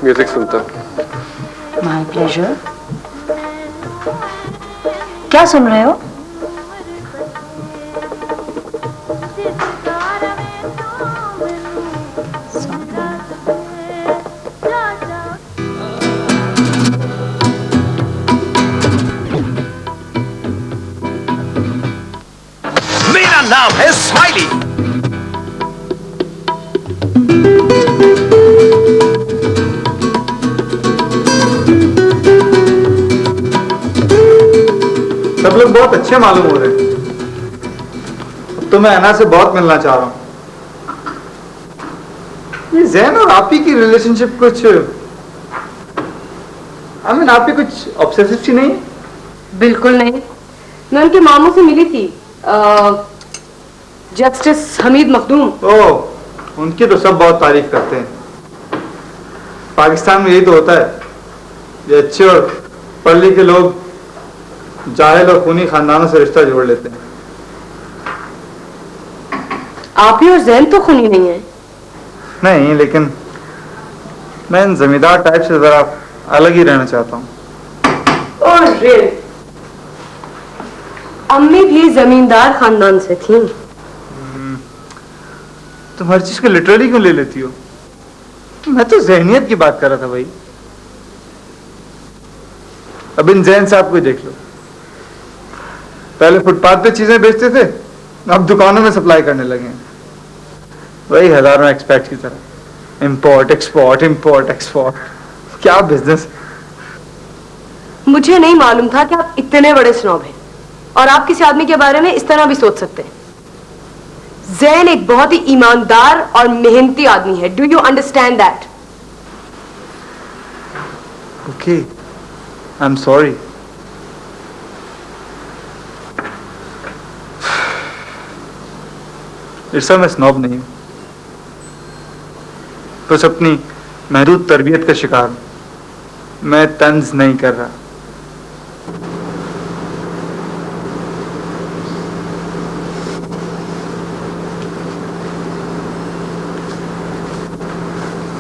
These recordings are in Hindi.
म्यूजिक सुनता हूँ। My pleasure. क्या सुन रहे हो? मेरा नाम है स्माइली। सब लोग बहुत अच्छे मालूम हो रहे हैं। अब तो मैं अना से बहुत मिलना चाह रहा हूँ। ये जैन और आपी की रिलेशनशिप कुछ आपी कुछ ऑब्सेसिव सी नहीं? बिल्कुल नहीं। मैं उनके मामू से मिली थी, जस्टिस हमीद मखदूम। ओह, उनकी तो सब बहुत तारीफ करते हैं। पाकिस्तान में यही तो होता है, ये अच्छे और पढ़ लिखे लोग जाहिल और खूनी खानदानों से रिश्ता जोड़ लेते हैं। आप ही और जैन तो खूनी नहीं है। नहीं, लेकिन मैं इन जमींदार टाइप से जरा अलग ही रहना चाहता हूँ। और अम्मी भी जमींदार खानदान से थी। तुम हर चीज को लिटरली क्यों ले लेती हो? मैं तो जहनियत की बात कर रहा था भाई। अब इन जैन साहब को देख लो, पहले फुटपाथ पे चीजें बेचते थे, अब दुकानों में सप्लाई करने लगे हैं। वही हजारों एक्सपेक्ट की तरह, इंपोर्ट एक्सपोर्ट इंपोर्ट एक्सपोर्ट। क्या बिजनेस। मुझे नहीं मालूम था कि आप इतने बड़े स्नॉब हैं और आप किसी आदमी के बारे में इस तरह भी सोच सकते हैं। जैन एक बहुत ही ईमानदार और मेहनती आदमी है। Do you understand that? Okay, I am sorry. इस मैं स्नॉब नहीं हूं, बस अपनी महदूद तरबियत का शिकार हूं। मैं तंज नहीं कर रहा।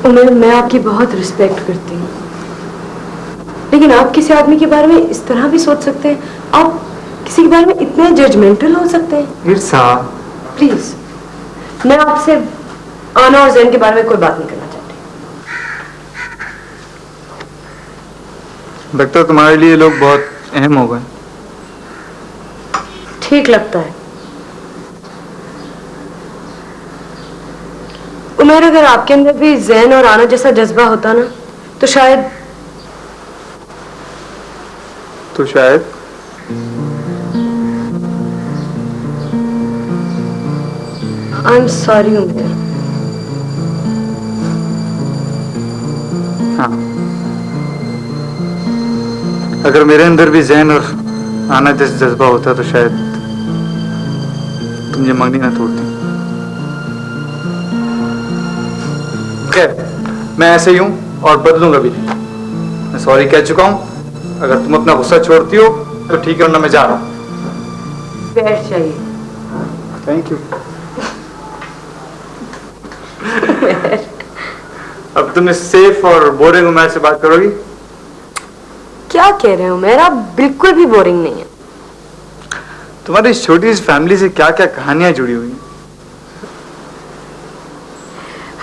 उमर, मैं आपकी बहुत रिस्पेक्ट करती हूँ, लेकिन आप किसी आदमी के बारे में इस तरह भी सोच सकते हैं? आप किसी के बारे में इतने जजमेंटल हो सकते हैं? इरसा, प्लीज, मैं आपसे आना और जैन के बारे में कोई बात नहीं करना चाहती। लगता है तुम्हारे लिए लोग बहुत अहम हो गए। ठीक लगता है। उमर, अगर आपके अंदर भी जैन और आना जैसा जज्बा होता ना, तो शायद आई एम सॉरी उमर। हाँ, अगर मेरे अंदर भी जैन और आना जैसा जज्बा होता तो शायद तुम ये मंगनी ना तोड़ती। खैर, मैं ऐसे ही हूं और बदलूंगा भी नहीं। मैं सॉरी कह चुका हूं। अगर तुम अपना गुस्सा छोड़ती हो तो ठीक है, वरना मैं जा रहा हूं। बैठ जाइए। Thank you. अब तुम इस सेफ और बोरिंग उमर से बात करोगी? क्या कह रहे हो उमर? आप बिल्कुल भी बोरिंग नहीं है। तुम्हारी इस छोटी सी फैमिली से क्या क्या कहानियां जुड़ी हुई हैं?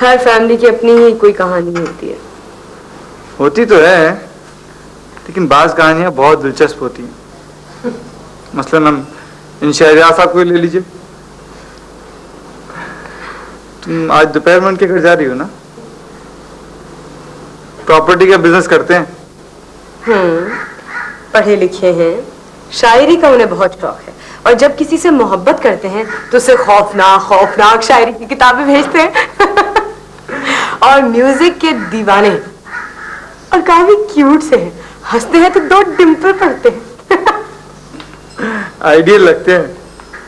हर फैमिली की अपनी ही कोई कहानी होती है। होती तो है, लेकिन बाज कहानियां बहुत दिलचस्प होती हैं। मसलन हम इन शहरियार साहब को ले लीजिए। तुम आज दोपहर में उनके घर जा रही हो ना? प्रॉपर्टी का बिजनेस करते हैं। पढ़े लिखे हैं, शायरी का उन्हें बहुत शौक है, और जब किसी से मोहब्बत करते हैं तो उसे खौफनाक खौफनाक शायरी की किताबें भेजते हैं। और म्यूजिक के दीवाने, और काफी क्यूट से हैं। हंसते हैं तो 2 डिंपल पड़ते हैं। आइडियल लगते हैं।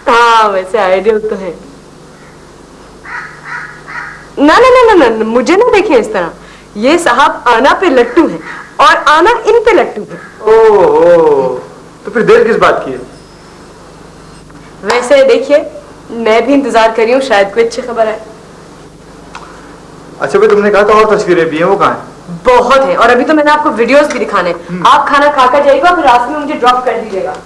हाँ, वैसे आइडियल तो है। ना ना ना ना ना, मुझे ना देखें इस तरह। ये साहब आना पे लट्टू है और आना इन पे लट्टू है। ओह, तो फिर देर किस बात की है? वैसे देखिए, मैं भी इंतजार कर रही हूँ, शायद कोई अच्छी खबर आए। अच्छा भाई, तुमने कहा था और तस्वीरें भी हैं, वो कहाँ हैं? बहुत है, और अभी तो मैंने आपको वीडियोस भी दिखाने हैं। आप खाना खाकर जाइएगा, फिर रास्ते में मुझे ड्रॉप कर दीजिएगा।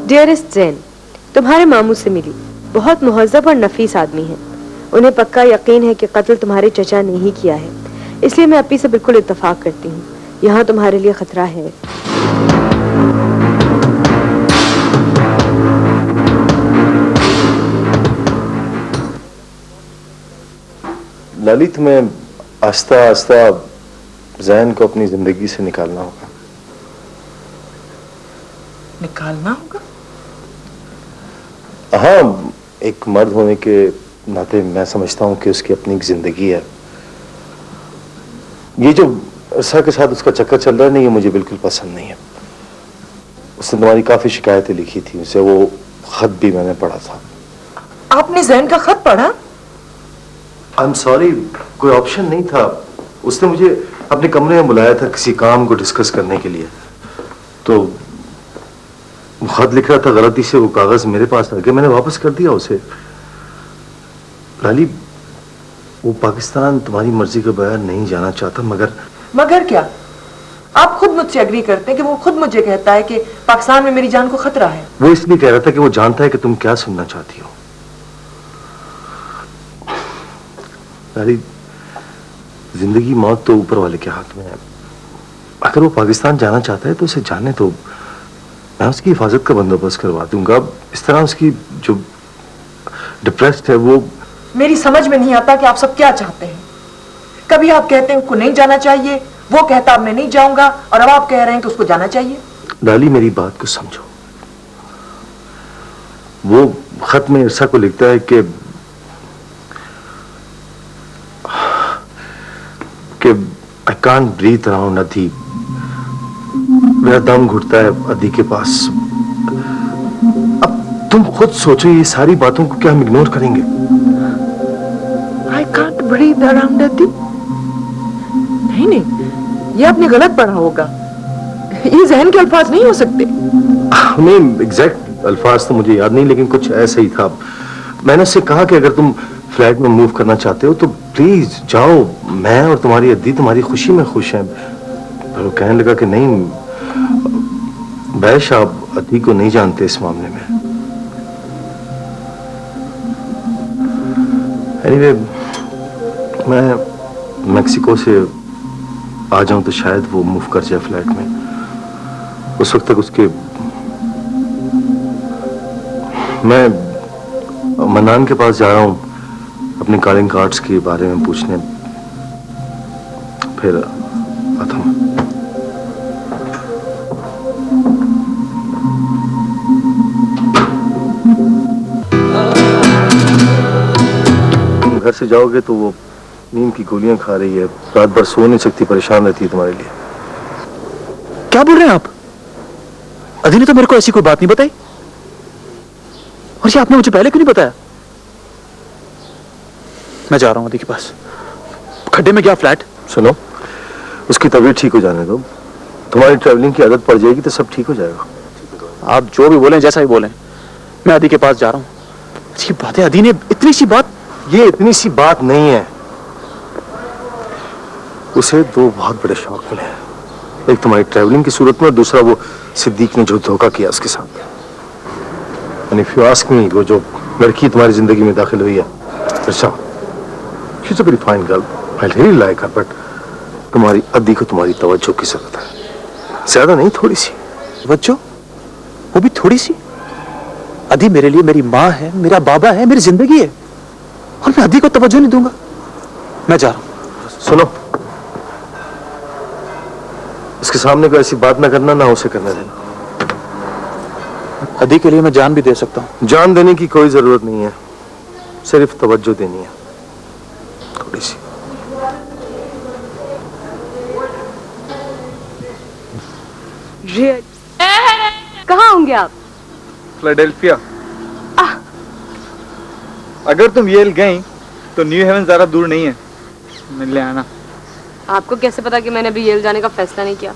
डियरेस्ट जैन, तुम्हारे मामू से मिली। बहुत मुहज़्ज़ब और नफीस आदमी हैं। उन्हें पक्का यकीन है कि कत्ल तुम्हारे चचा ने ही किया है, इसलिए मैं अपी से बिल्कुल इत्तफाक करती हूँ। यहाँ तुम्हारे लिए खतरा है। ललित, में आस्ता आस्ता जैन को अपनी जिंदगी से निकालना होगा। निकालना होगा? हाँ, एक मर्द होने के नाते मैं समझता हूं कि उसकी अपनी एक जिंदगी है। ये जो अर्सा के साथ उसका चक्कर चल रहा है ना, ये मुझे बिल्कुल पसंद नहीं है। उसने तुम्हारी काफी शिकायतें लिखी थी, उसे वो खत भी मैंने पढ़ा था। आपने जैन का खत पढ़ा? आई एम सॉरी, कोई ऑप्शन नहीं था। उसने मुझे अपने कमरे में बुलाया था किसी काम को डिस्कस करने के लिए, तो खत लिख रहा था, गलती से वो कागज मेरे पास आ गया, मैंने वापस कर दिया उसे। लाली, वो पाकिस्तान तुम्हारी मर्जी के बगैर नहीं जाना चाहता, मगर क्या? आप खुद मुझसे एग्री करते हैं कि वो खुद मुझे कहता है कि पाकिस्तान में मेरी जान को खतरा है। वो इसलिए कह रहा था कि वो जानता है कि तुम क्या सुनना चाहती हो। लाली, जिंदगी मौत तो ऊपर वाले के हाथ में है। अगर वो पाकिस्तान जाना चाहता है तो उसे जाने दो, मैं उसकी हिफाजत का बंदोबस्त करवा दूंगा। इस तरह उसकी जो डिप्रेस्ड है वो। मेरी समझ में नहीं आता कि आप सब क्या चाहते हैं। कभी आप कहते हैं उसको नहीं जाना चाहिए, वो कहता अब मैं नहीं जाऊंगा, और अब आप कह रहे हैं कि उसको जाना चाहिए। लाली, मेरी बात को समझो। वो खत में इरसा को लिखता है कि आई कांट ब्रीथ अराउंड अदी। मेरा दम घुटता है अदी के पास। अब तुम खुद सोचो, ये सारी बातों को क्या हम इग्नोर करेंगे? आई कांट ब्रीथ अराउंड अदी। नहीं नहीं, ये आपने गलत पढ़ा होगा। ये जहन के अल्फाज नहीं हो सकते। नहीं, एग्जैक्ट अल्फाज तो मुझे याद नहीं, लेकिन कुछ ऐसा ही था। मैंने उससे कहा कि अगर तुम फ्लैट में मूव करना चाहते हो तो प्लीज जाओ, मैं और तुम्हारी अद्दी तुम्हारी खुशी में खुश हैं। पर वो कहने लगा कि नहीं बैश, आप अद्दी को नहीं जानते इस मामले में। एनीवे, मैं मैक्सिको से आ जाऊं तो शायद वो मूव कर जाए फ्लैट में। उस वक्त तक उसके मैं मनान के पास जा रहा हूं अपने कॉलिंग कार्ड्स के बारे में पूछने, फिर आता हूं। तुम घर से जाओगे तो वो नींद की गोलियां खा रही है, रात भर सो नहीं सकती, परेशान रहती है तुम्हारे लिए। क्या बोल रहे हैं आप? अधी ने तो मेरे को ऐसी कोई बात नहीं बताई, और ये आपने मुझे पहले क्यों नहीं बताया? मैं जा रहा हूं अधी के पास। खड्डे में क्या फ्लैट? सुनो, उसकी तबीयत ठीक हो जाने दो, तुम्हारी ट्रैवलिंग की आदत पड़ जाएगी तो सब ठीक हो जाएगा। आप जो भी बोलें, जैसा भी बोलें, मैं अधी के पास जा रहा हूं। अच्छी बात है, अधी ने इतनी सी बात। ये इतनी सी बात नहीं है। उसे दो बहुत बड़े शौक मिले हैं, एक तुम्हारी ट्रैवलिंग की सूरत में, और दूसरा वो सिद्दीक ने जो धोखा किया उसके साथ। And if you ask me, वो जो लड़की तुम्हारी जिंदगी में दाखिल हुई है, अच्छा, she's a very fine girl, I really like her, but तुम्हारी अद्दी को तुम्हारी तवज्जो की जरूरत है, ज्यादा नहीं, थोड़ी सी तवज्जो, वो भी थोड़ी सी। अधी मेरे लिए मेरी माँ है, मेरा बाबा है, मेरी जिंदगी है, और मैं अधी को तवज्जो नहीं दूंगा। मैं जा रहा हूं। सुनो, उसके सामने कोई ऐसी बात ना करना, ना उसे करने देना। अधी के लिए मैं जान भी दे सकता हूं। जान देने की कोई जरूरत नहीं है, सिर्फ तवज्जो देनी है, थोड़ी सी। कहाँ होंगे आप? फिलाडेल्फिया। अगर तुम येल गई तो न्यू हेवन ज्यादा दूर नहीं है, मिल ले आना। आपको कैसे पता कि मैंने अभी येल जाने का फैसला नहीं किया?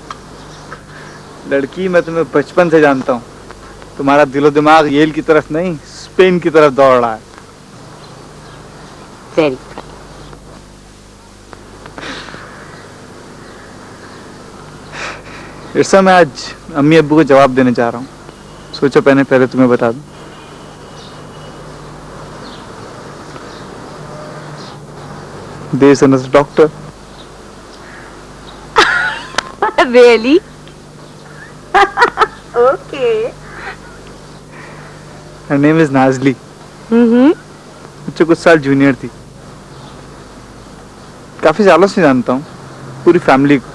लड़की, मैं तुम्हें बचपन से जानता हूँ। तुम्हारा दिलो दिमाग येल की तरफ नहीं, स्पेन की तरफ दौड़ रहा है। वेरी इरसा, मैं आज अम्मी अब्बू को जवाब देने जा रहा हूँ। सोचो पहले तुम्हें बता दूं। There's another doctor. Really? Okay. Her name is Nazli. मुझसे कुछ साल जूनियर थी। काफी सालों से जानता हूँ पूरी फैमिली को।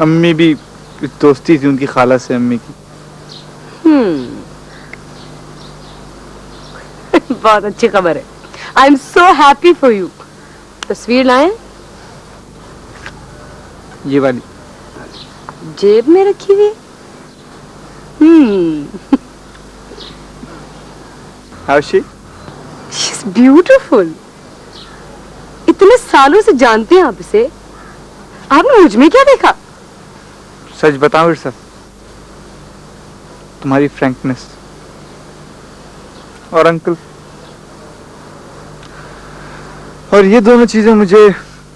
अम्मी भी कुछ दोस्ती थी उनकी खाला से अम्मी की। बहुत अच्छी खबर है। I am so happy for you. तस्वीर लाएं? ये वाली जेब में रखी हुई। How is she? She's beautiful. इतने सालों से जानते हैं आप इसे, आपने मुझ में क्या देखा? सच बताऊं इरसा, तुम्हारी फ्रैंकनेस और अंकल, और ये दोनों चीजें मुझे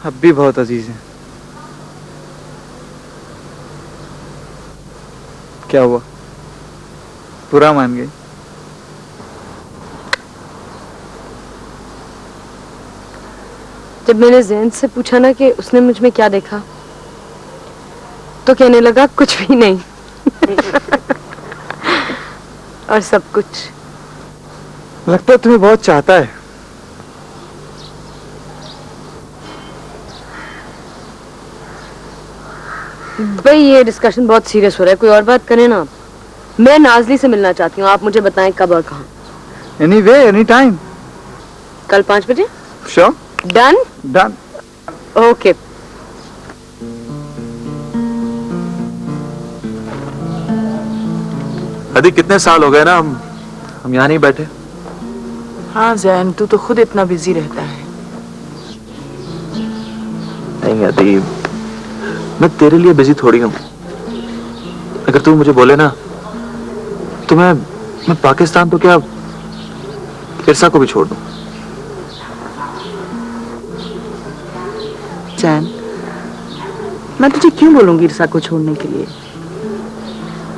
अब भी बहुत अजीज हैं। क्या हुआ, बुरा मान गई? जब मैंने जैन से पूछा ना कि उसने मुझ में क्या देखा, तो कहने लगा कुछ भी नहीं। और सब कुछ। लगता है तुम्हें बहुत चाहता है। भाई ये डिस्कशन बहुत सीरियस हो रहा है, कोई और बात करें ना आप। मैं नाजली से मिलना चाहती हूँ, आप मुझे बताएं कब और कहाँ। Anyway, any time. कल 5 बजे? Sure. डन? Done. ओके। अदी कितने साल हो गए ना हम यहाँ नहीं बैठे। हाँ जैन, तू तो खुद इतना बिजी रहता है। नहीं अदी, मैं तेरे लिए बिजी थोड़ी हूँ। अगर तू मुझे बोले ना तो मैं पाकिस्तान तो क्या इरसा को भी छोड़ दूँ। जैन, मैं तुझे क्यों बोलूंगी इरसा को छोड़ने के लिए?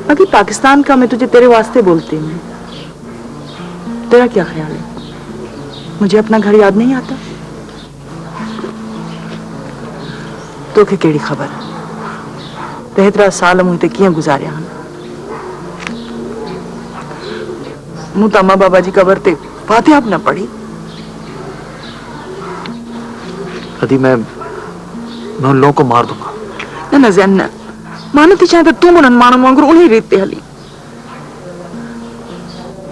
अभी पाकिस्तान का मैं तुझे तेरे वास्ते बोलती हूँ। तेरा क्या ख्याल है? मुझे अपना घर याद नहीं आता? तो के केड़ी खबर? तेहतरा साल मुझे कियां गुजारिया हन। मुँह तम्मा बाबा जी कबर ते फातिहा ना पढ़ी। अदी मैं उन लोगों को मार दूंगा। ना जैन ना, मानो ती चाहे तो तू मुनन मानो मांगरू उन्हें रीते हली।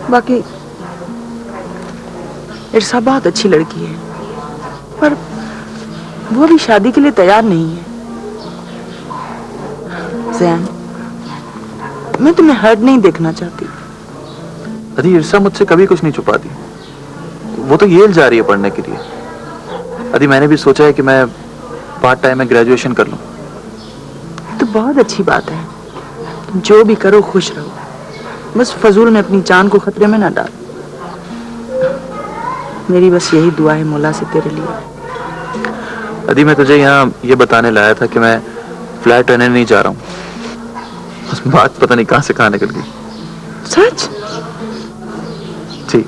बाकी इरसा बहुत अच्छी लड़की है, पर वो भी शादी के लिए तैयार नहीं है। जैन, मैं तुम्हें हर्ट नहीं देखना चाहती। अदी इरसा मुझसे कभी कुछ नहीं छुपाती। वो तो येल जा रही है पढ़ने के लिए। अदी मैंने भी सोचा है कि मैं पार्ट टाइम में ग्रेजुएशन कर लूं। तो बहुत अच्छी बात है। तुम जो भी करो खुश रहो, बस फजूल में अपनी जान को खतरे में ना डाल। मेरी बस यही दुआ है मौला से तेरे लिए। अदी मैं तुझे यहाँ ये बताने लाया था कि मैं फ्लैट रहने नहीं जा रहा हूँ। बस बात पता नहीं कहाँ से कहाँ निकल गई। सच? ठीक।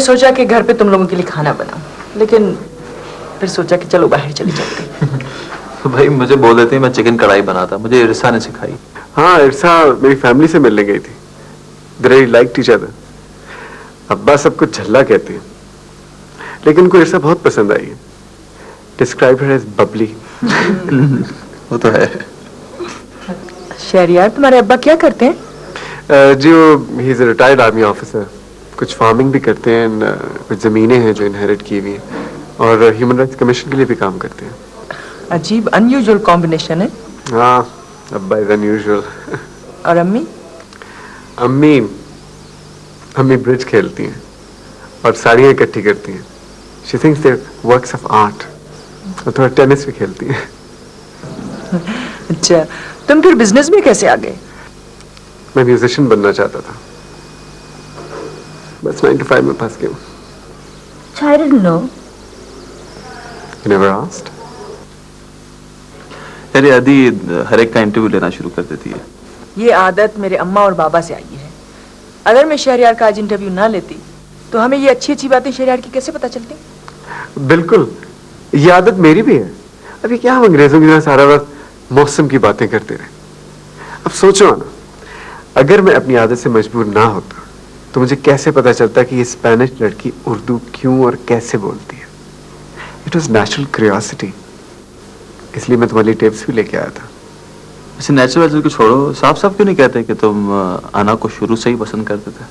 मैंने सोचा कि घर पे तुम लोगों के लिए खाना बनाऊं, लेकिन फिर सोचा कि चलो बाहर चली चलते। तो भाई मुझे बोल देते मैं चिकन कढ़ाई बनाता, मुझे इरसा ने सिखाई। हाँ, इरसा मेरी फैमिली से मिलने गई थी। They really liked each other. अब्बा सब कुछ झल्ला कहते हैं, लेकिन उनको इरसा बहुत पसंद आई है। Described her as bubbly. वो तो है। शहरियार, तुम्हारे अब्बा क्या करते हैं? जो he is a retired army officer, कुछ फार्मिंग भी करते हैं, कुछ जमीनें हैं जो इनहेरिट की हुई हैं, और ह्यूमन राइट्स कमीशन के लिए भी काम करते हैं। अजीब अनयूजुअल कॉम्बिनेशन है। हाँ, अब्बा इज अनयूजुअल। और अम्मी? अम्मी ब्रिज खेलती हैं और साड़ियाँ इकट्ठी करती हैं। She thinks they works of art. और थोड़ा टेनिस भी खेलती हैं। अच्छा, तुम फिर बिजनेस में कैसे आ गए? मैं म्यूजिशियन बनना चाहता था, बस 9 to 5 में फंस गया। I didn't know. You never asked? अरे आदि हर एक का इंटरव्यू लेना शुरू कर देती है। ये आदत मेरे अम्मा और बाबा से आई है। अगर मैं शहरियार का आज इंटरव्यू ना लेती तो हमें ये अच्छी अच्छी बातें शहरियार की कैसे पता चलती? बिल्कुल, ये आदत मेरी भी है। अभी क्या हम अंग्रेजों की तरह सारा वक्त मौसम की बातें करते रहे। अब सोचो ना, अगर मैं अपनी आदत से मजबूर ना होता तो मुझे कैसे पता चलता कि ये स्पेनिश लड़की उर्दू क्यों और कैसे बोलती है। इट वॉज नेचुरल क्यूरियोसिटी, इसलिए मैं तुम्हारी टिप्स भी लेके आया था। वैसे नेचुरल वैचुरल को छोड़ो, साफ साफ क्यों नहीं कहते कि तुम आना को शुरू से ही पसंद करते थे?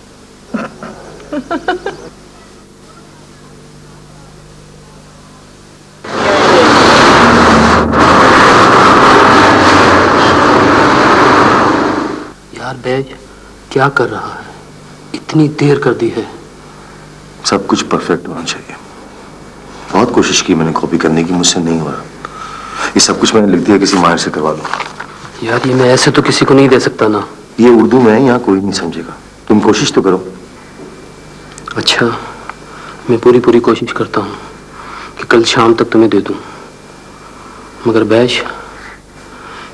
यार बैज क्या कर रहा है? इतनी देर कर दी है। सब कुछ परफेक्ट होना चाहिए। बहुत कोशिश की मैंने कॉपी करने की, मुझसे नहीं हो रहा। ये सब कुछ मैंने लिख दिया, किसी माहिर से करवा लो। यार ये मैं ऐसे तो किसी को नहीं दे सकता ना। ये उर्दू में है, यहाँ कोई नहीं समझेगा। तुम कोशिश तो करो। अच्छा, मैं पूरी पूरी कोशिश करता हूँ कि कल शाम तक तुम्हें दे दूँ, मगर बैश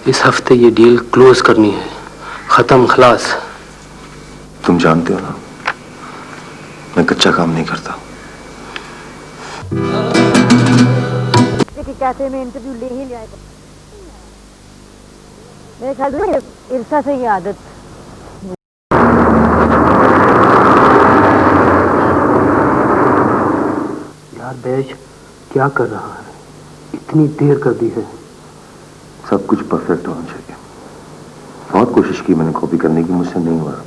इस हफ्ते ये डील क्लोज करनी है। खत्म, खलास। तुम जानते हो ना, मैं कच्चा काम नहीं करता। कैफे में इंटरव्यू ले ही लिया। मेरे ख्याल में इरसा से ये आदत। यार बैश क्या कर रहा है? इतनी देर कर दी है। सब कुछ परफेक्ट होना चाहिए। बहुत कोशिश की मैंने कॉपी करने की, मुझसे नहीं हो रहा।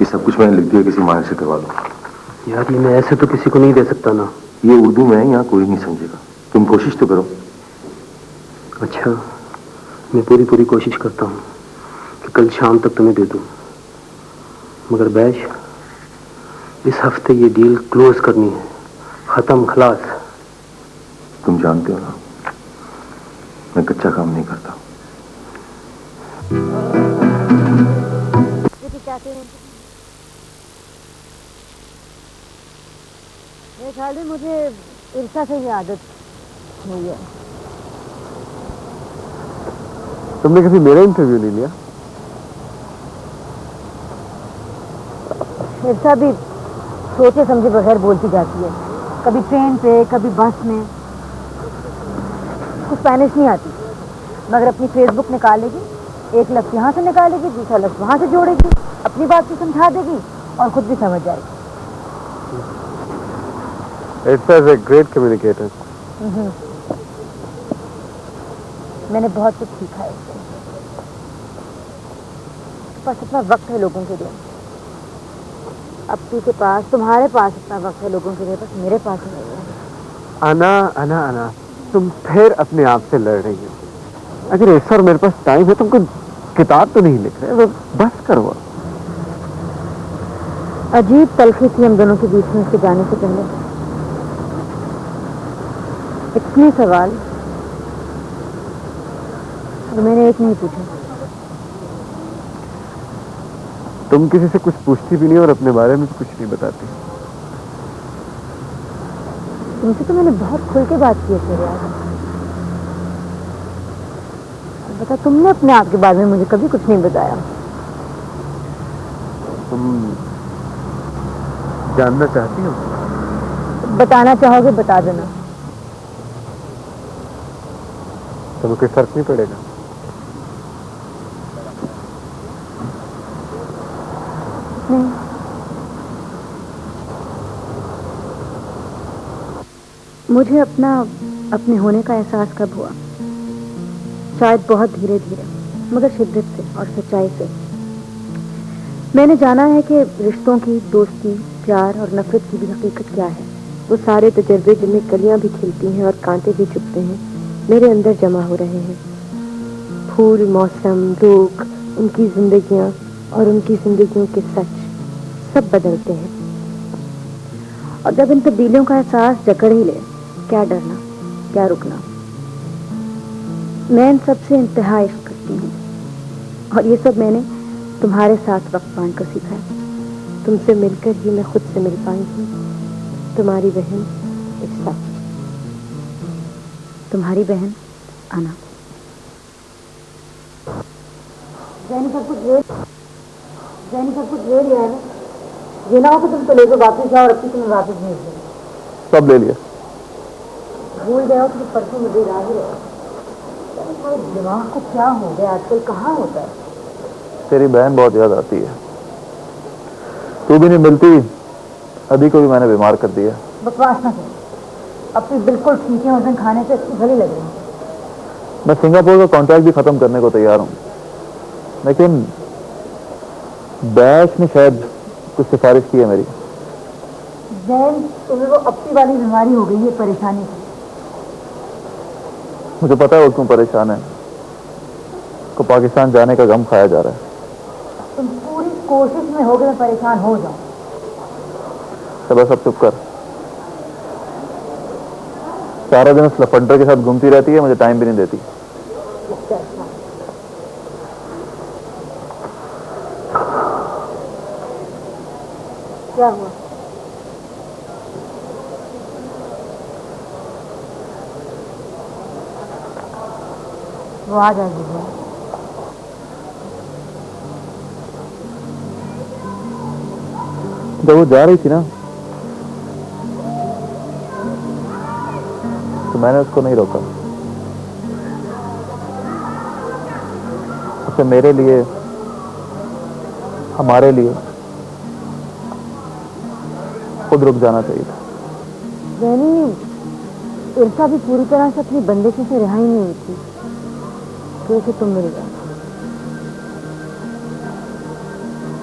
ये सब कुछ मैंने लिख दिया, किसी माहिर से करवा लो। यार ये मैं ऐसे तो किसी को नहीं दे सकता ना। ये उर्दू में है, यहाँ कोई नहीं समझेगा। तुम कोशिश तो करो। अच्छा, मैं पूरी पूरी कोशिश करता हूँ कि कल शाम तक तुम्हें दे दूँ, मगर बैश इस हफ्ते ये डील क्लोज करनी है। खत्म, खलास। तुम जानते हो ना, मैं कच्चा काम नहीं करता। मेरे ख्याल में मुझे इरसा से ये आदत हुई है। तुमने कभी मेरा इंटरव्यू नहीं लिया? इरसा भी सोचे समझे बगैर बोलती जाती है। कभी ट्रेन पे, कभी बस में। कुछ स्पेनिश नहीं आती, मगर अपनी फेसबुक निकालेगी, एक लफ्ज यहाँ से निकालेगी, दूसरा लफ्ज वहाँ से जोड़ेगी, अपनी बात को समझा देगी और खुद भी समझ जाएगी। Irsa is a great communicator. मैंने बहुत कुछ सीखा है इससे। बस इतना वक्त है लोगों के लिए। अप्पी के पास, तुम्हारे पास इतना वक्त है लोगों के लिए, बस मेरे पास नहीं है। आना, तुम फिर अपने आप से लड़ रही हो। अगर इरसा और मेरे पास टाइम है, तुमको किताब तो नहीं लिख रहे, बस करो। अजीब तलखी थी हम दोनों के बीच में उसके जाने से पहले। इतने सवाल और मैंने एक नहीं पूछा। तुम किसी से कुछ पूछती भी नहीं और अपने बारे में कुछ नहीं बताती। तुमसे तो मैंने बहुत खुल के बात की है तेरे यार। बता, तुमने अपने आप के बारे में मुझे कभी कुछ नहीं बताया। तुम जानना चाहती हो? बताना चाहोगे बता देना। तो कोई फर्क नहीं पड़ेगा। नहीं, मुझे अपने होने का एहसास कब हुआ? शायद बहुत धीरे धीरे, मगर शिद्दत से और सच्चाई से। मैंने जाना है कि रिश्तों की, दोस्ती, प्यार और नफरत की भी हकीकत क्या है। वो सारे तजर्बे जिनमें कलियां भी खिलती हैं और कांटे भी चुभते हैं, मेरे अंदर जमा हो रहे हैं। फूल, मौसम, लोग, उनकी जिंदगियां और उनकी जिंदगियों के सच सब बदलते हैं। और जब इन तब्दीलियों का एहसास जकड़ ही ले, क्या डरना, क्या रुकना। मैं इन सबसे इंतहा इश्क करती हूँ, और ये सब मैंने तुम्हारे साथ वक्त बांध कर सीखा है। तुमसे मिलकर ही मैं खुद से मिल पाई हूँ। तुम्हारी बहन इफ्सा, तुम्हारी बहन अना। सब कुछ ले लिया है ना? ये ना हो कि तुम तो लेकर वापस जाओ और अपनी तुम्हें वापस भेज दो। सब ले लिया। भूल गए हो कि परसों मुझे राह ही रहे। तुम्हारे दिमाग को क्या हो गया आजकल, कहाँ होता है? तेरी बहन बहुत याद आती है। तू भी नहीं मिलती, अभी को भी मैंने बीमार कर दिया। बकवास ना करो, अब तो बिल्कुल ठीक है। उस दिन खाने से अच्छी भली लग रही है। मैं सिंगापुर का कॉन्ट्रैक्ट भी खत्म करने को तैयार हूँ, लेकिन बैश ने शायद कुछ सिफारिश की है मेरी। जैन, तुम्हें वो अपनी वाली बीमारी हो गई है, परेशानी की। मुझे पता है वो क्यों परेशान है। को पाकिस्तान जाने का गम खाया जा रहा है। तुम पूरी कोशिश में हो गए मैं परेशान हो जाऊं। तो बस अब चुप कर। सारा दिन उस लफंडर के साथ घूमती रहती है, मुझे टाइम भी नहीं देती। क्या हुआ? वो आ जाएगी। जब वो जा रही थी ना, तो मैंने उसको नहीं रोका। उसे मेरे लिए, हमारे लिए खुद रुक जाना चाहिए था। यानी इर्सा भी पूरी तरह से अपनी बंदिशों से रिहाई नहीं हुई थी, जैसे तुम मिल गए।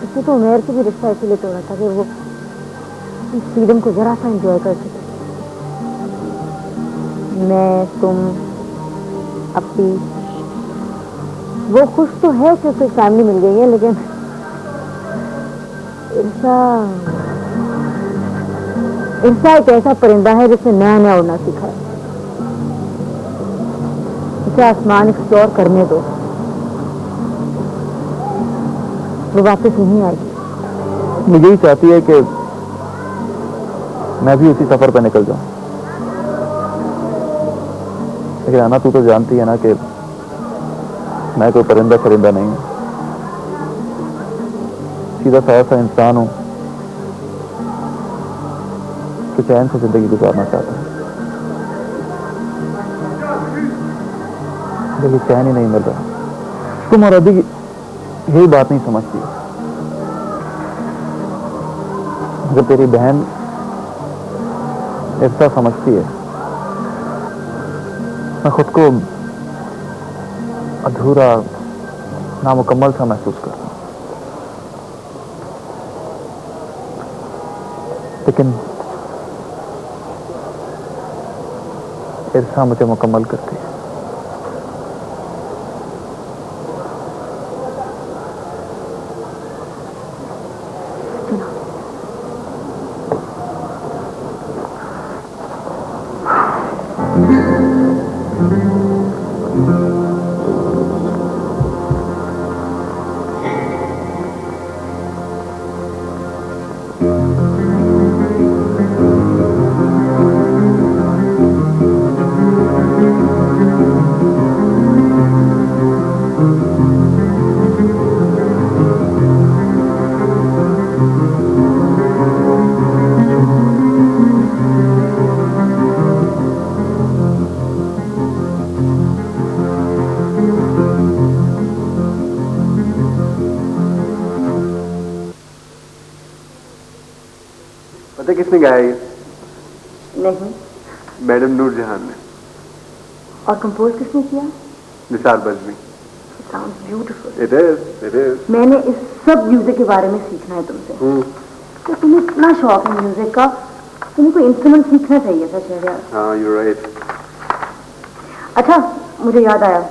इसने तो उमेर से भी रिश्ता इसीलिए तोड़ा था कि वो फ्रीडम को जरा सा एंजॉय कर सके। मैं, तुम, अपनी, वो खुश तो है कि उसे फैमिली मिल गई है, लेकिन इर्सा एक ऐसा परिंदा है जिसने नया नया उड़ना सीखा है। उसे आसमान एक्सप्लोर करने दो, वो वापस नहीं आएगी। मुझे ही चाहती है कि मैं भी उसी सफर पर निकल जाऊं, लेकिन आना तू तो जानती है ना कि मैं कोई परिंदा फरिंदा नहीं हूं। सीधा साधा सा इंसान हूं तो चैन से जिंदगी गुजारना चाहता हूं, लेकिन चैन ही नहीं मिल रहा। तुम और अभी यही बात नहीं समझती। अगर तेरी बहन ऐसा समझती है, मैं खुद को अधूरा, नामुकम्मल सा महसूस करता हूं। लेकिन इर्सा मुझे मुकम्मल करती है। पता किसने गाया ये? नहीं। मैडम नूरजहान ने। और कंपोज किसने किया? Nisar Bazmi. Sounds beautiful. It is. मैंने इस सब म्यूजिक के बारे में सीखना है तुमसे। तो तुम्हें इतना शौक है म्यूजिक का, तुम्हें कोई इंस्ट्रूमेंट सीखना चाहिए था शहरयार। हाँ, यू राइट। अच्छा, मुझे याद आया,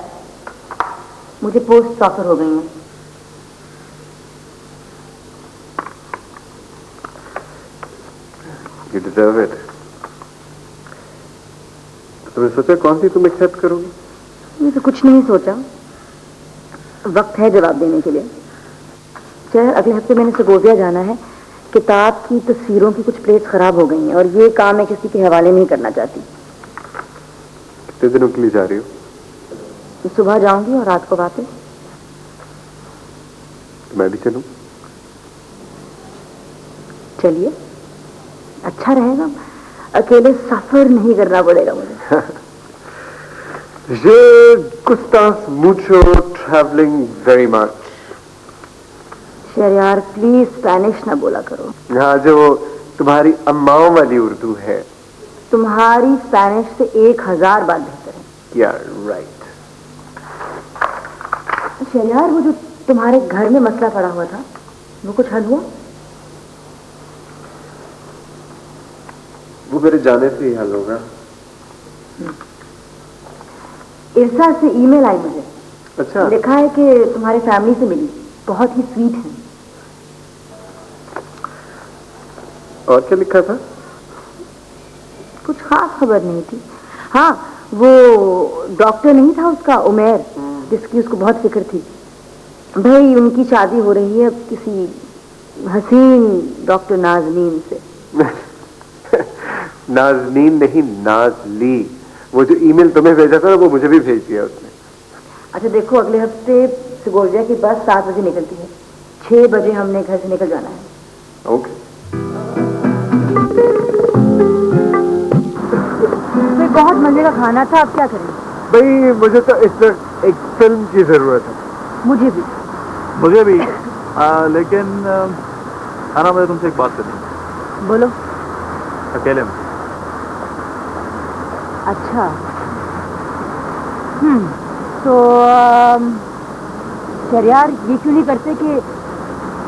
मुझे पोस्ट ऑफर हो गई है। You deserve it. तुमने सोचा कौन सी तुम एक्सेप्ट करोगी? मैं तो कुछ नहीं सोचा, वक्त है जवाब देने के लिए। चल, अगले हफ्ते मैंने सेगोविया जाना है। किताब की तस्वीरों की कुछ प्लेट्स खराब हो गई हैं और ये काम मैं किसी के हवाले नहीं करना चाहती। कितने दिनों के लिए जा रही हो? तो सुबह जाऊंगी और रात को वापस। तो मैं भी चलूं? चलिए, अच्छा रहेगा, अकेले सफर नहीं करना पड़ेगा मुझे। Je gustas mucho traveling very much. Shahryar please Spanish ना बोला करो। हाँ, जो वो तुम्हारी अम्माओं वाली उर्दू है। तुम्हारी स्पेनिश से 1000 बार बेहतर है। या राइट। शहरयार, वो जो तुम्हारे घर में मसला पड़ा हुआ था, वो कुछ हल हुआ? वो मेरे जाने से ही हल होगा। इरसा से ईमेल आई मुझे। अच्छा। लिखा है कि तुम्हारे फैमिली से मिली, बहुत ही स्वीट है। और क्या लिखा था? कुछ खास खबर नहीं थी। हाँ, वो डॉक्टर नहीं था उसका, उमेर, जिसकी उसको बहुत फिक्र थी। भाई, उनकी शादी हो रही है किसी हसीन डॉक्टर नाजनीन से। नाजनीन नहीं, नाजली। वो जो ईमेल तुम्हें भेजा था ना, वो मुझे भी भेज दिया उसने। अच्छा देखो, अगले हफ्ते सेगोविया की बस 7 बजे निकलती है। 6 बजे हमने घर से निकल जाना है। ओके। फिर बहुत मजे का खाना था, अब क्या करें? भाई, मुझे तो इस वक्त एक फिल्म की जरूरत है। मुझे भी। मुझे भी। लेकिन आना, मुझे तुमसे एक बात करनी है। बोलो। अकेले में। अच्छा, तो शहरयार, ये क्यों नहीं करते कि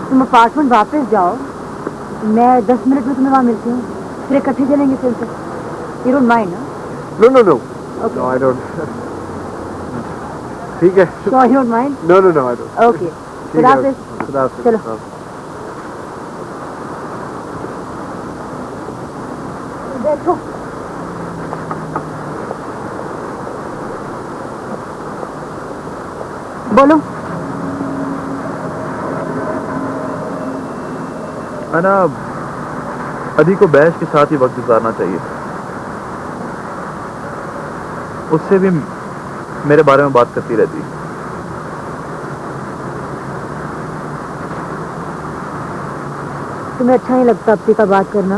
तुम अपार्टमेंट वापस जाओ, मैं 10 मिनट में तुम्हें वहां मिलती हूँ, फिर इकट्ठे चलेंगे फिर से। You don't mind? No no no okay. No, I don't. ठीक है। So you don't mind? No no no, I don't. Okay, फिर हाफिज। चलो। देखो, बोलो। ना, अदी को बैश के साथ ही वक्त गुजारना चाहिए। उससे भी मेरे बारे में बात करती रहती। तुम्हें अच्छा नहीं लगता अपनी का बात करना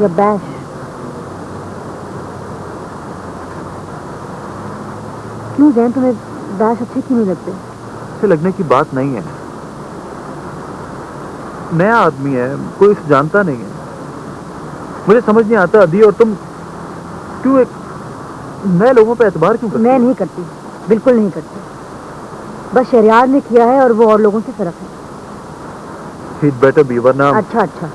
या बैश? क्यों जैन, तुम्हें बैश अच्छे क्यों नहीं लगते? अच्छे लगने की बात नहीं है। नया आदमी है, कोई इसे जानता नहीं है। मुझे समझ नहीं आता अदी, और तुम क्यों एक नए लोगों पे एतबार क्यों करती? मैं नहीं करती, बिल्कुल नहीं करती। बस शहरयार ने किया है और वो और लोगों से फर्क है। He'd better be, वरना। अच्छा अच्छा,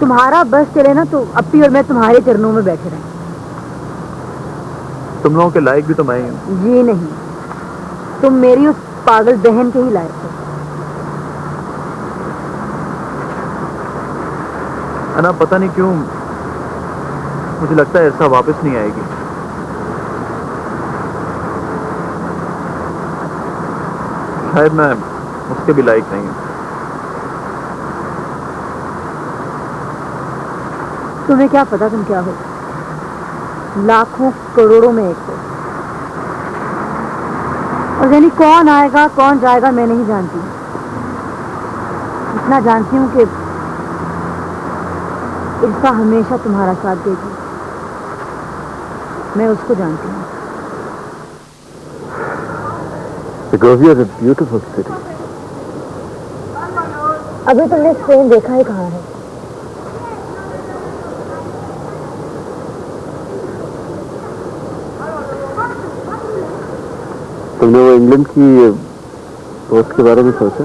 तुम्हारा बस चले ना तो अपी और मैं तुम्हारे चरणों में बैठे रहें। तुम लोगों के लायक भी तो मैं ही हूँ। जी नहीं, तुम मेरी उस पागल बहन के ही लायक हो। अना, पता नहीं क्यों मुझे लगता है ऐसा वापस नहीं आएगी। शायद मैं उसके भी लायक नहीं हूँ। तुम्हें क्या पता तुम क्या हो? लाखों करोड़ों में एक हो। और यानी कौन आएगा कौन जाएगा मैं नहीं जानती। इतना जानती हूँ कि इरफा हमेशा तुम्हारा साथ देगी। मैं उसको जानती हूँ। Segovia is a beautiful city. अभी तुमने स्पेन देखा ही कहाँ है? तुमने वो इंग्लैंड की पोस्ट के बारे में सोचा?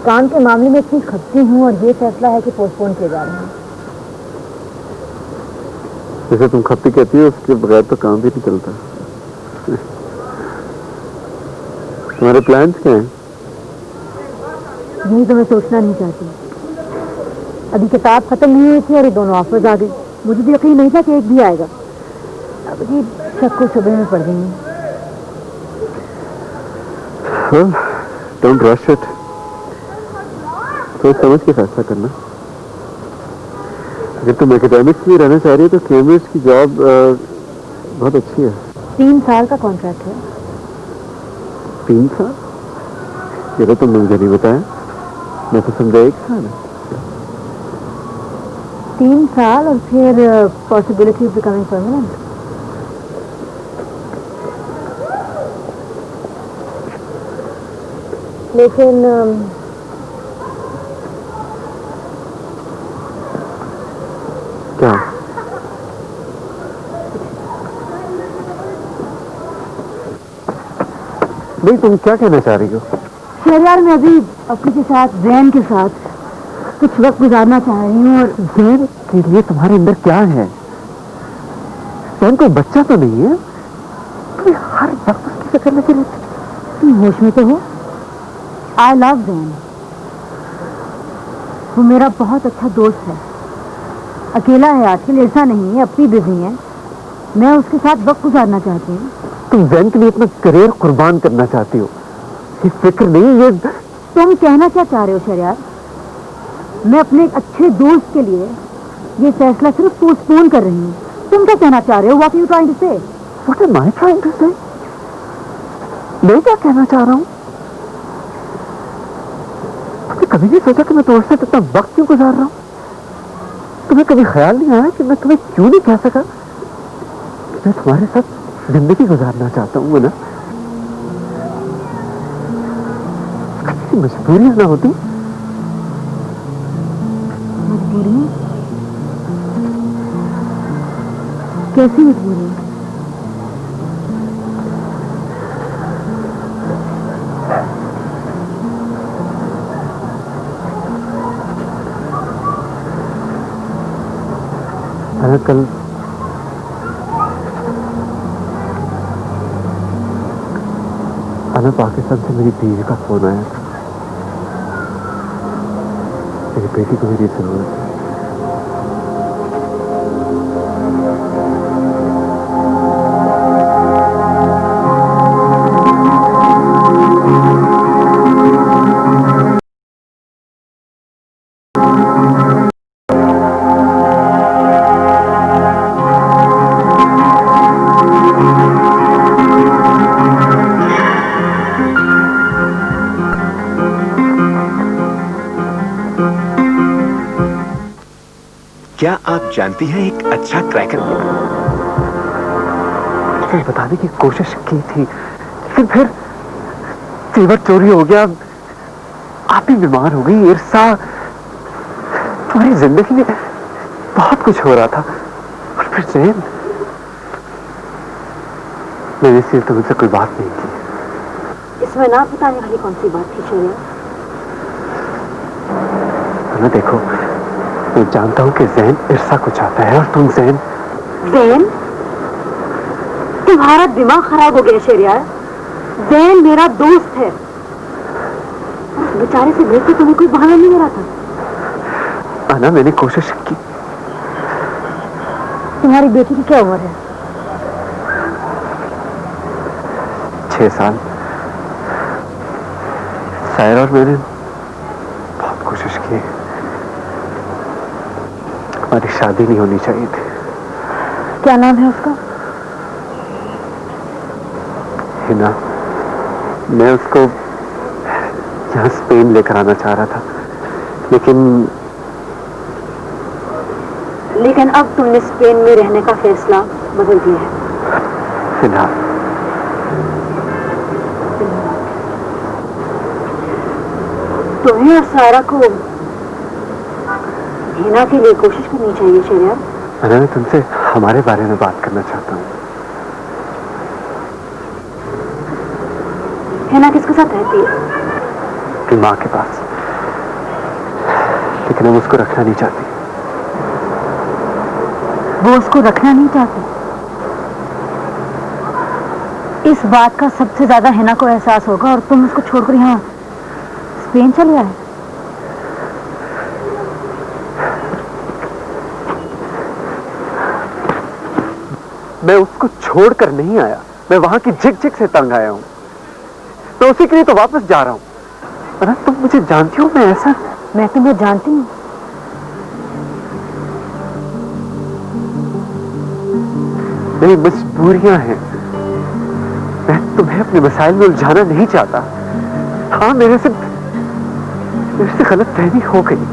काम के मामले में इतनी खपती हूँ और ये फैसला है कि पोस्टपोन किए जा रहे हैं। जैसे तुम खपती कहती हो उसके बगैर तो काम भी नहीं चलता। तुम्हारे प्लान्स क्या हैं? यही तो मैं सोचना नहीं चाहती। अभी किताब खत्म नहीं हुई थी और ये दोनों ऑफर्स आ गई। मुझे भी यकीन नहीं था कि एक भी आएगा। अब ये शक को सुबह में पड़ गई हूँ। Don't rush it. सोच समझ के फैसला करना। अगर तुम एकेडमिक्स में रहना चाह रही हो तो केम्ब्रिज की जॉब बहुत अच्छी है। 3 साल का कॉन्ट्रैक्ट है। 3 साल? ये तो तुमने मुझे नहीं बताया। मैं तो समझा 1 साल है। 3 साल और फिर पॉसिबिलिटी ऑफ बिकमिंग परमानेंट। लेकिन क्या? नहीं, तुम क्या कहना चाह रही हो? शहरयार मैं अभी अपने के साथ जैन के साथ कुछ वक्त गुजारना चाह रही हूँ। और जैन के लिए तुम्हारे अंदर क्या है? जैन कोई बच्चा तो नहीं है। तुम हर वक्त उसकी फिक्र लगी रहती। तुम होश में तो हो? I love Jain. वो मेरा बहुत अच्छा दोस्त है। अकेला है आजकल, ऐसा नहीं है, अपनी बिजी है। मैं उसके साथ वक्त गुजारना चाहती हूँ। तुम जैन के लिए अपना करियर कुर्बान करना चाहती हो। ये फिक्र नहीं, ये तुम कहना क्या चाह रहे हो शहरयार? मैं अपने एक अच्छे दोस्त के लिए ये फैसला सिर्फ पोस्टपोन कर रही हूँ। तुम क्या कहना चाह रहे हो? What are you trying to say? What am I trying to say? मैं क्या कहना चाह रहा हूँ? तुमने कभी नहीं सोचा कि मैं तुम्हारे साथ इतना वक्त क्यों गुजार रहा हूँ? तुम्हें कभी ख्याल नहीं आया कि मैं तुम्हें क्यों नहीं कह सका मैं तुम्हारे साथ जिंदगी गुजारना चाहता हूँ ना? किसी मजबूरियां ना होती? मजबूरी? कैसी मजबूरी? कल आना पाकिस्तान से मेरी बीवी का फोन आया था। मेरी बेटी को मेरी जरूरत है। क्या आप जानती हैं एक अच्छा क्रैकर? उसे बताने की कोशिश की थी, लेकिन फिर तेवर चोरी हो गया। आप ही बीमार हो गई। ईर्षा, तुम्हारी जिंदगी में बहुत कुछ हो रहा था। और फिर जैन, मैंने इसलिए तुमसे कोई बात नहीं की। इसमें ना बताने वाली कौन सी बात थी शौर्य? ना देखो, मैं जानता हूं कि जैन ईर्षा को चाहता है और तुम जैन तुम्हारा दिमाग खराब हो गया शहरयार। जैन मेरा दोस्त है। बेचारे से भेज के तुम्हें कोई बहाना नहीं मिला था। आना, मैंने कोशिश की। तुम्हारी बेटी की क्या उम्र है? 6 साल। सायरा और मैंने बहुत कोशिश की। हमारी शादी नहीं होनी चाहिए थी। क्या नाम है उसका? हिना। मैं उसको यहाँ स्पेन लेकर आना चाह रहा था, लेकिन अब तुमने स्पेन में रहने का फैसला बदल दिया है। हिना, तुम्हें और सारा को हिना के लिए कोशिश करनी चाहिए शरिया। मैं तुमसे हमारे बारे में बात करना चाहता हूँ। हिना किसके साथ रहती है? अपनी माँ के पास, लेकिन हम उसको रखना नहीं चाहती। वो उसको रखना नहीं चाहती। इस बात का सबसे ज्यादा हिना को एहसास होगा और तुम उसको छोड़कर यहाँ स्पेन चले आए। मैं उसको छोड़कर नहीं आया, मैं वहां की झिक झिक से तंग आया हूं। मैं उसी के लिए तो वापस जा रहा हूं। अरे तुम मुझे जानती हो, मैं ऐसा। मैं तुम्हें जानती हूँ। मेरी मजबूरियां हैं। मैं तुम्हें अपने मसाइल में उलझाना नहीं चाहता। हाँ, मेरे से गलत फहमी हो गई।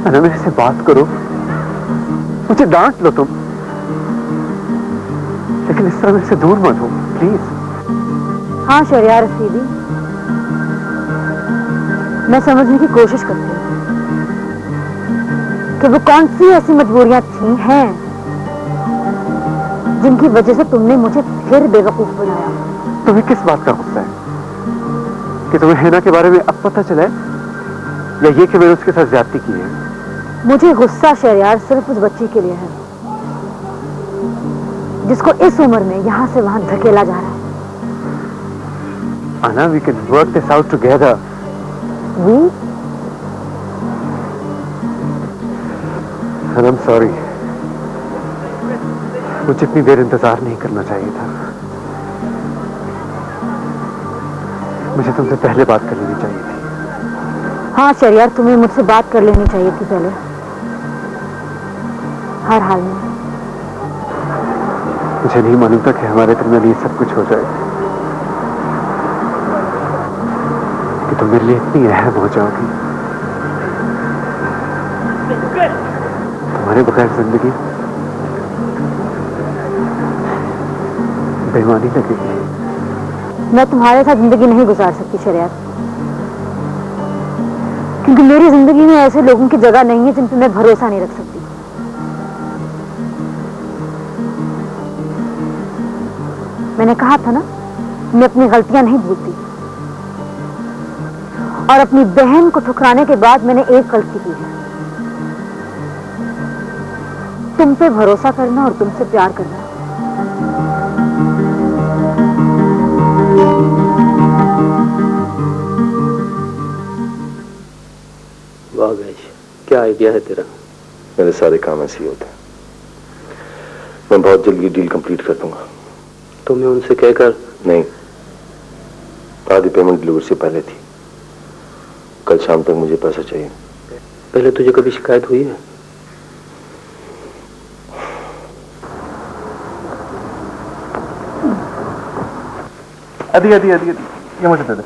अरे मेरे से बात करो, मुझे डांट लो तुम, लेकिन इस तरह मेरे से दूर मत हो प्लीज। हाँ शरिया रसीदी, मैं समझने की कोशिश करती हूँ कि वो कौन सी ऐसी मजबूरियां थी हैं जिनकी वजह से तुमने मुझे फिर बेवकूफ बनाया। तुम्हें किस बात का गुस्सा है? कि तुम्हें हिना के बारे में अब पता चला है, या ये कि मैंने उसके साथ ज्यादती की है? मुझे गुस्सा शरियार सिर्फ उस बच्ची के लिए है जिसको इस उम्र में यहां से वहां धकेला जा रहा है। Anna, we can work this out together. We? And I'm sorry. मुझे इतनी देर इंतजार नहीं करना चाहिए था। मुझे तुमसे पहले बात कर लेनी चाहिए थी। हाँ शरियार, तुम्हें मुझसे बात कर लेनी चाहिए थी पहले, हर हाल में। मुझे नहीं मालूम था कि हमारे दरमियान ये सब कुछ हो जाए, कि तुम मेरे लिए इतनी अहम हो जाओगी। तुम्हारे बगैर जिंदगी बेईमानी लगेगी। मैं तुम्हारे साथ जिंदगी नहीं गुजार सकती शरियार, क्योंकि मेरी जिंदगी में ऐसे लोगों की जगह नहीं है जिन पर मैं भरोसा नहीं रख सकती। मैंने कहा था ना, मैं अपनी गलतियां नहीं भूलती, और अपनी बहन को ठुकराने के बाद मैंने एक गलती की है, तुम पे भरोसा करना और तुमसे प्यार करना। वाह गैश, क्या आइडिया है तेरा। मेरे सारे काम ऐसे ही होते हैं। मैं बहुत जल्दी ये डील कंप्लीट कर दूंगा। तो मैं उनसे कहकर। नहीं, आधी पेमेंट डिलीवरी से पहले थी। कल शाम तक मुझे पैसा चाहिए। पहले तुझे कभी शिकायत हुई है? अदी अदी अदी अदी, ये मुझे दे दे।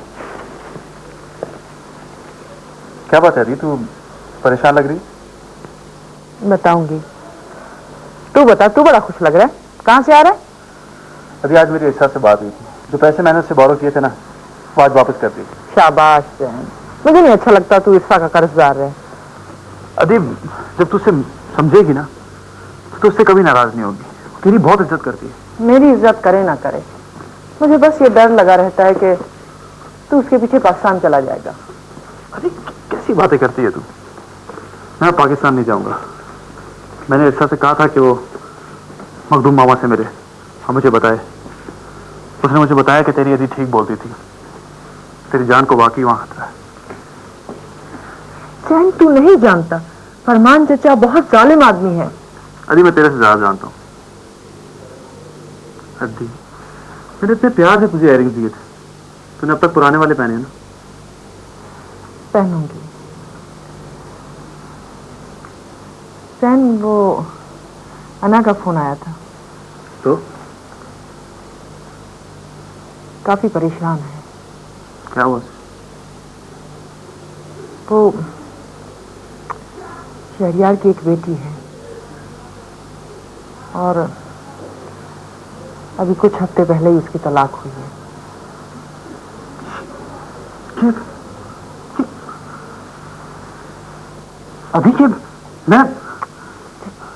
क्या बात है अदी, तू परेशान लग रही? बताऊंगी। तू बता, तू बड़ा खुश लग रहा है, कहाँ से आ रहा है? अभी आज मेरी ईर्षा से बात हुई थी। जो पैसे मैंने उससे बोरो किए थे ना, वो आज वापस कर दिए। शाबाश बहन, मुझे नहीं अच्छा लगता तू ईर्षा का कर्जदार है। अदी, जब तू उसे समझेगी ना तो उससे कभी नाराज नहीं होगी। तेरी बहुत इज्जत करती है। मेरी इज्जत करे ना करे, मुझे बस ये डर लगा रहता है कि तू उसके पीछे पाकिस्तान चला जाएगा। अरे कैसी बातें करती है तू। मैं पाकिस्तान नहीं जाऊंगा। मैंने ईर्षा से कहा था कि वो मखदूम मामा से मिले और मुझे बताए। उसने मुझे बताया कि तेरी अदी ठीक बोलती थी, तेरी जान को वाकई वहां खतरा है। चैन, तू नहीं जानता, फरमान चचा बहुत जालिम आदमी है। अदी, मैं तेरे से ज्यादा जानता हूँ। अदी, मैंने इतने प्यार से तुझे इयररिंग्स दिए थे, तूने अब तक पुराने वाले पहने हैं ना? पहनूंगी। चैन, वो अना का फोन आया था। तो काफी परेशान है क्या हुआ? वो शहरियार की एक बेटी है और अभी कुछ हफ्ते पहले ही उसकी तलाक हुई है। अभी के मैं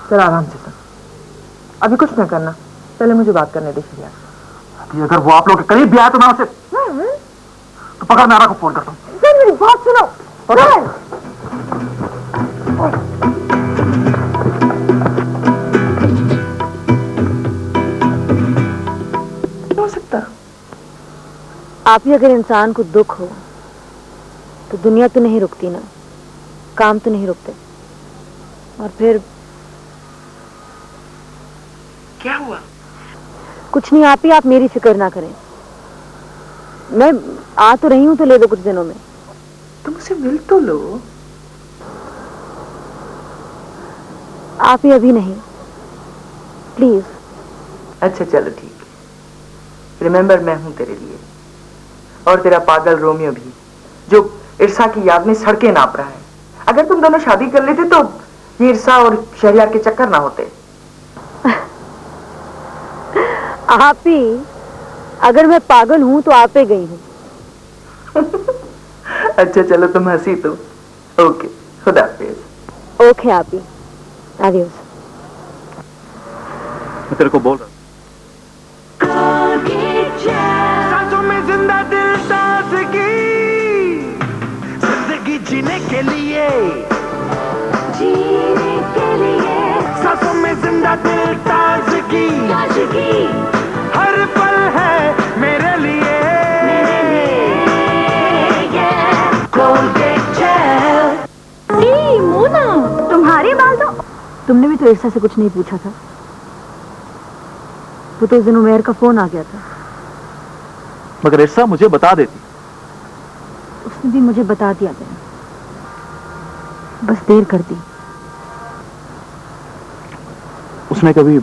चल आराम से सर, अभी कुछ ना करना, पहले मुझे बात करने दे शरिया। अभी अगर वो आप लोग के करीब भी आया तो मैं उसे तो पकड़ नारा को फोन करता हूँ। सर मेरी बात सुनो। हो सकता। आप ही अगर इंसान को दुख हो तो दुनिया तो नहीं रुकती ना, काम तो नहीं रुकते। और फिर क्या हुआ? कुछ नहीं, आप मेरी फिक्र ना करें। मैं आ तो रही हूं, तो ले दो कुछ दिनों में। तुम उसे मिल तो लो। आप ही अभी नहीं, प्लीज। अच्छा चलो ठीक है। रिमेम्बर मैं हूं तेरे लिए, और तेरा पागल रोमियो भी, जो इरसा की याद में सड़कें नाप रहा है। अगर तुम दोनों शादी कर लेते तो ये इरसा और शहरियार के चक्कर ना होते। आप ही, अगर मैं पागल हूं तो आप पे गई हूं। अच्छा चलो तुम हंसी तो। ओके, खुदा हाफिज। ओके आप ही, आदियोस। मैं तेरे को बोल रहा हूं। सांसों में जिंदा दिल ताजगी, जिंदगी जीने के लिए सांसों में जिंदा दिल ताजगी, हर पल है मेरे लिए कोलगेट जेल। मोना, तुम्हारे बाल तो। तुमने भी तो इरसा से कुछ नहीं पूछा था। वो तो उस दिन उमेर का फोन आ गया था। मगर इरसा मुझे बता देती। उसने भी मुझे बता दिया था, बस देर कर दी। उसने कभी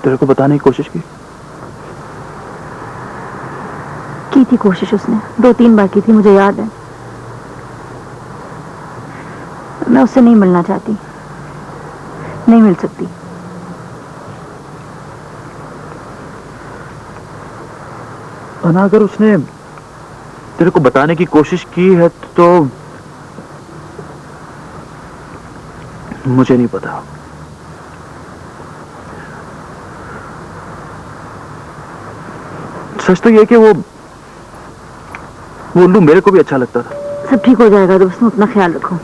तेरे को बताने की कोशिश की थी कोशिश उसने, 2-3 बार की थी, मुझे याद है। मैं उससे नहीं मिलना चाहती, नहीं मिल सकती। अना, अगर उसने तेरे को बताने की कोशिश की है तो मुझे नहीं पता। सच तो ये कि वो उल्लू मेरे को भी अच्छा लगता था। सब ठीक हो जाएगा, तो उसमें अपना ख्याल रखो।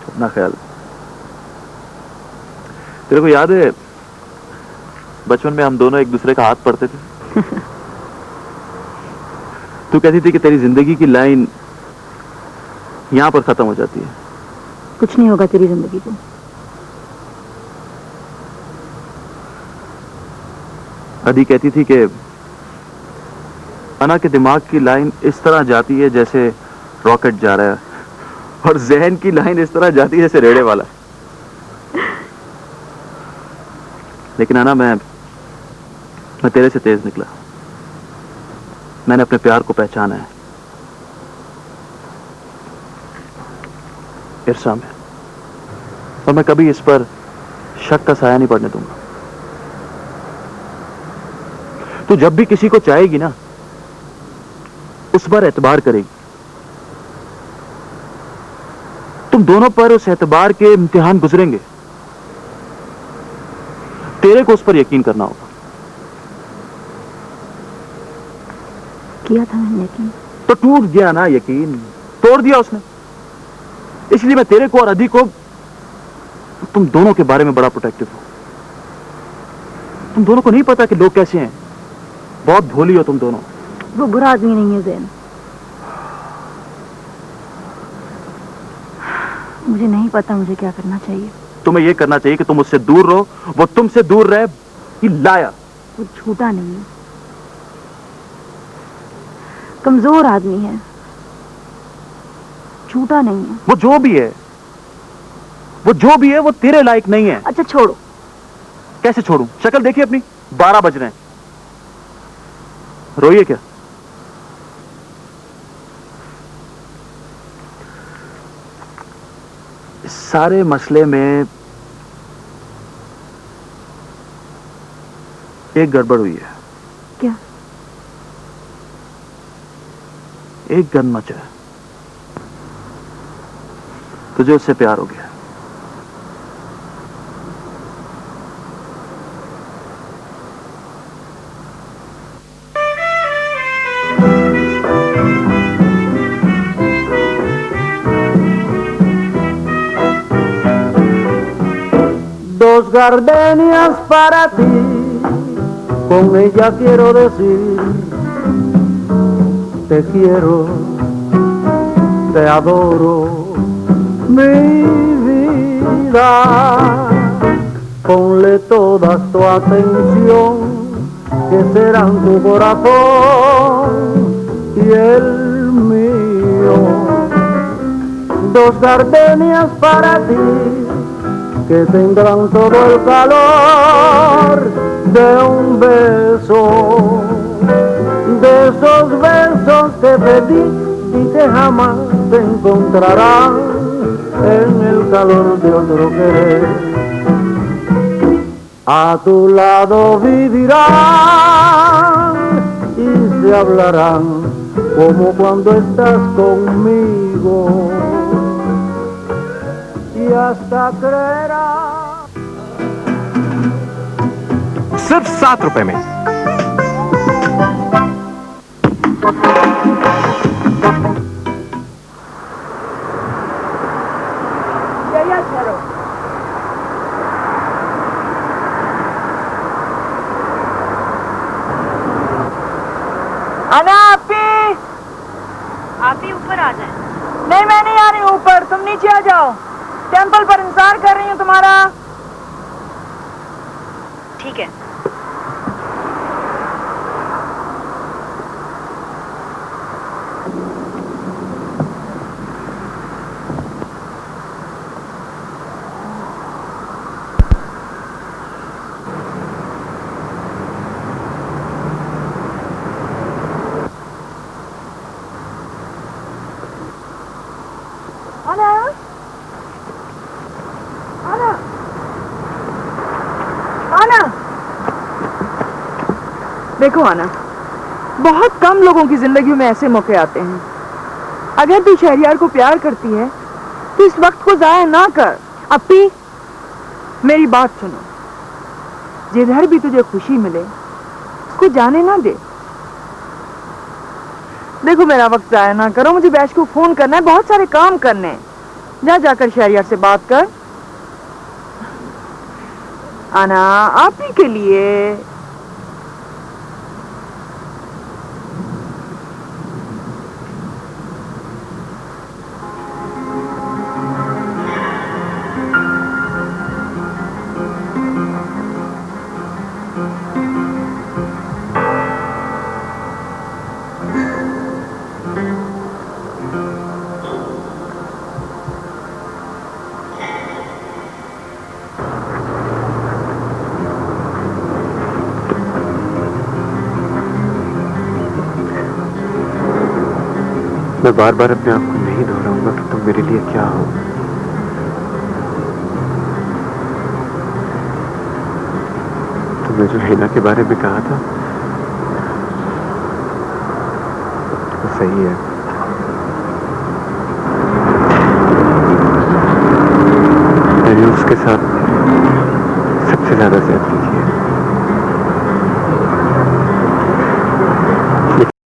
अपना ख्याल। तेरे को याद है बचपन में हम दोनों एक दूसरे का हाथ पढ़ते थे? तू कहती थी कि तेरी जिंदगी की लाइन यहां पर खत्म हो जाती है। कुछ नहीं होगा तेरी जिंदगी को। अदी कहती थी कि अना के दिमाग की लाइन इस तरह जाती है जैसे रॉकेट जा रहा है, और जहन की लाइन इस तरह जाती है जैसे रेड़े वाला। लेकिन अना, मैं तेरे से तेज निकला। मैंने अपने प्यार को पहचाना है इरसा में, और मैं कभी इस पर शक का साया नहीं पड़ने दूंगा। तू जब भी किसी को चाहेगी ना, उस पर एतबार करेगी। तुम दोनों पर उस एतबार के इम्तिहान गुजरेंगे। तेरे को उस पर यकीन करना होगा। किया था मैंने यकीन, तो टूट गया ना यकीन, तोड़ दिया उसने। इसलिए मैं तेरे को और अदी को, तुम दोनों के बारे में बड़ा प्रोटेक्टिव हूं। तुम दोनों को नहीं पता कि लोग कैसे हैं। बहुत भोली हो तुम दोनों। वो बुरा आदमी नहीं है ज़ैन। मुझे नहीं पता मुझे क्या करना चाहिए। तुम्हें यह करना चाहिए कि तुम उससे दूर रहो, वो तुमसे दूर रहे। कि लाया, वो झूठा नहीं है, कमजोर आदमी है, झूठा नहीं है। वो जो भी है, वो तेरे लायक नहीं है। अच्छा छोड़ो। कैसे छोड़ूं? शक्ल देखिए अपनी। 12 बज रहे हैं, रोइए क्या? इस सारे मसले में एक गड़बड़ हुई है। क्या? एक गन मचा, तुझे उससे प्यार हो गया। Dos gardenias para ti, con ella quiero decir, te quiero, te adoro, mi vida. Ponle toda tu atención, que serán tu corazón y el mío. Dos gardenias para ti, que tendrán todo el calor de un beso, de esos besos que pedí y que jamás se encontrarán en el calor de otro querer. A tu lado vivirán y se hablarán como cuando estás conmigo. Y hasta creerá. सिर्फ 7 रुपए में। आना आपी, आप ही ऊपर आ जाएं। नहीं मैं नहीं आ रही ऊपर, तुम नीचे आ जाओ। टेंपल पर इंतजार कर रही हूँ तुम्हारा। ठीक है। आना, आना, आना। देखो आना, बहुत कम लोगों की जिंदगी में ऐसे मौके आते हैं। अगर तू शहरियार को प्यार करती है तो इस वक्त को जाया ना कर। अपी, मेरी बात सुनो, जिधर भी तुझे खुशी मिले उसको जाने ना दे। देखो मेरा वक्त जाया ना करो, मुझे बैश को फोन करना है, बहुत सारे काम करने हैं। जा जाकर शहरियार से बात कर। आना, आप ही के लिए। मैं बार बार अपने आप को नहीं दोहराऊंगा कि तुम मेरे लिए क्या हो। तुमने जो हिना के बारे में कहा था वो सही है। मैंने उसके साथ सबसे ज्यादा ज्यादती की है।